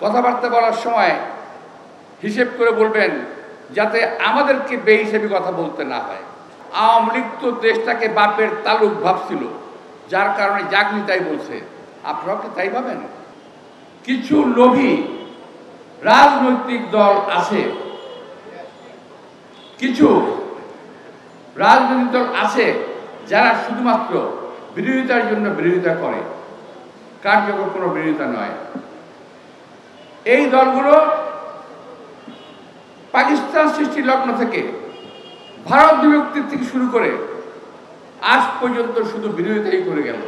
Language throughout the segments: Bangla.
কথাবার্তা বলার সময় হিসেব করে বলবেন, যাতে আমাদেরকে বেহিসেবি কথা বলতে না হয়। আওয়ামী লীগ তো দেশটাকে বাপের তালুক ভাবছিল, যার কারণে জাগনি তাই বলছে। আপনারাও কি তাই ভাবেন? কিছু লোভী রাজনৈতিক দল আছে, কিছু রাজনৈতিক দল আছে যারা শুধুমাত্র বিরোধিতার জন্য বিরোধিতা করে, কার্যকর কোনো বিরোধিতা নয়। এই দলগুলো পাকিস্তান সৃষ্টির লগ্ন থেকে, ভারত বিভক্তির থেকে শুরু করে আজ পর্যন্ত শুধু বিরোধিতাই করে গেল।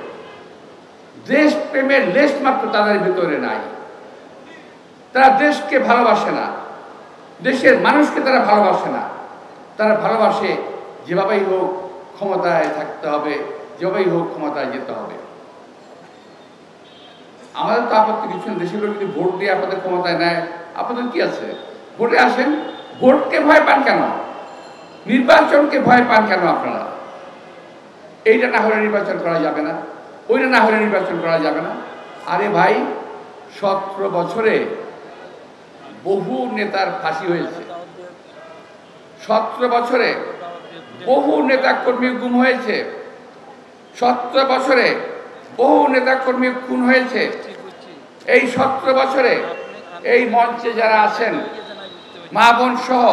দেশ প্রেমের লেশ মাত্র তাদের ভেতরে নাই। তারা দেশকে ভালোবাসে না, দেশের মানুষকে তারা ভালোবাসে না। তারা ভালোবাসে যেভাবেই হোক ক্ষমতায় থাকতে হবে, যেভাবেই হোক ক্ষমতায় যেতে হবে। আমাদের তো আপত্তি কিছু না। দেশের লোক যদি ভোট দিয়ে আপনাদের ক্ষমতায় নেয়, আপনাদের কি আছে? ভোটে আসেন। ভোটকে ভয় পান কেন? নির্বাচনকে ভয় পান কেন আপনারা? এইটা না হলে নির্বাচন করা যাবে না, ওইটা না হলে নির্বাচন করা যাবে না। আরে ভাই, 17 বছরে বহু নেতার ফাঁসি হয়েছে। 17 বছরে বহু নেতা কর্মী গুম হয়েছে। 17 বছরে বহু নেতা কর্মী খুন হয়েছে। এই 17 বছরে এই মঞ্চে যারা আছেন, মা বোন সহ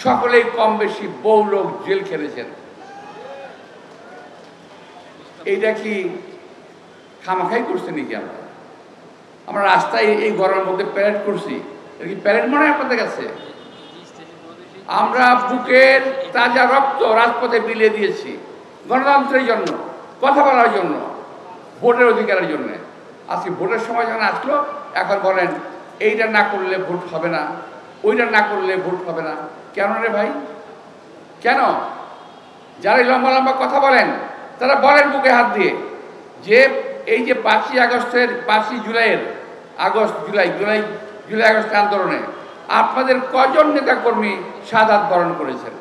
সকলেই কম বেশি বহু লোক জেল খেলেছেন। এইটা কি খামাখাই করছে নাকি? আমরা রাস্তায় এই গরমের মধ্যে প্যারেড করছি, এটা কি প্যারেড মনে হয় আপনাদের কাছে? আমরা বুকের তাজা রক্ত রাজপথে বিলিয়ে দিয়েছি গণতন্ত্রের জন্য, কথা বলার জন্য, ভোটের অধিকারের জন্য। আজকে ভোটের সময় যখন আসলো, এখন বলেন এইটা না করলে ভোট হবে না, ওইটা না করলে ভোট হবে না। কেন রে ভাই, কেন? যারা লম্বা লম্বা কথা বলেন, তারা বলেন বুকে হাত দিয়ে যে এই যে 5ই আগস্টের 5ই জুলাইয়ের জুলাই আগস্ট আন্দোলনে আপনাদের কজন নেতাকর্মী শাহাদাত বরণ করেছেন?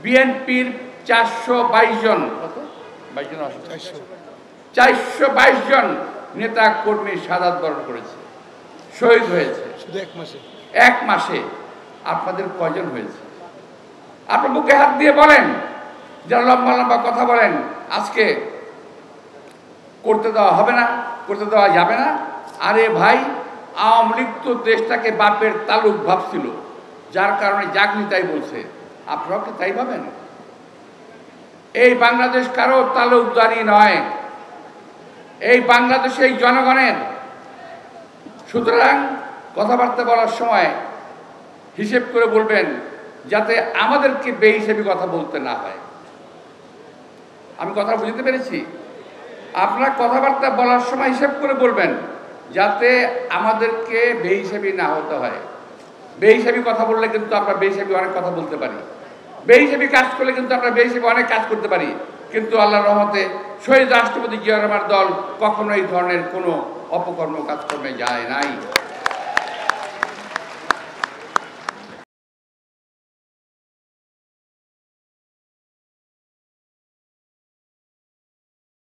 বিএনপির 422 জন, 422 জন নেতা কর্মী শাহাদাত বরণ করেছে, শহীদ হয়েছে। শুধু এক মাসে আপনাদের কজন হয়েছে? আপনি বুকে হাত দিয়ে বলেন, যারা লম্বা লম্বা কথা বলেন আজকে করতে দেওয়া হবে না, করতে দেওয়া যাবে না। আরে ভাই, আওয়ামী লীগ তো দেশটাকে বাপের তালুক ভাবছিল, যার কারণে জাগনি তাই বলছে। আপনারাও কি তাই ভাবেন? এই বাংলাদেশ কারো তালুকদারি নয়, এই বাংলাদেশ এই জনগণের। সুতরাং কথাবার্তা বলার সময় হিসেব করে বলবেন, যাতে আমাদেরকে বেহিসেবি কথা বলতে না হয়। আমি কথা বুঝতে পেরেছি? আপনারা কথাবার্তা বলার সময় হিসেব করে বলবেন, যাতে আমাদেরকে বেহিসেবি না হতে হয়। বেহিসেবি কথা বললে কিন্তু আমরা বেহিসেবি অনেক কথা বলতে পারি, বেহিসেবি কাজ করলে কিন্তু আমরা বেহিসেবি অনেক কাজ করতে পারি। কিন্তু আল্লাহর রহমতে শহীদ রাষ্ট্রপতি জিয়া রহমানের দল কখনো এই ধরনের কোনো অপকর্ম কাজকর্মে যায় নাই।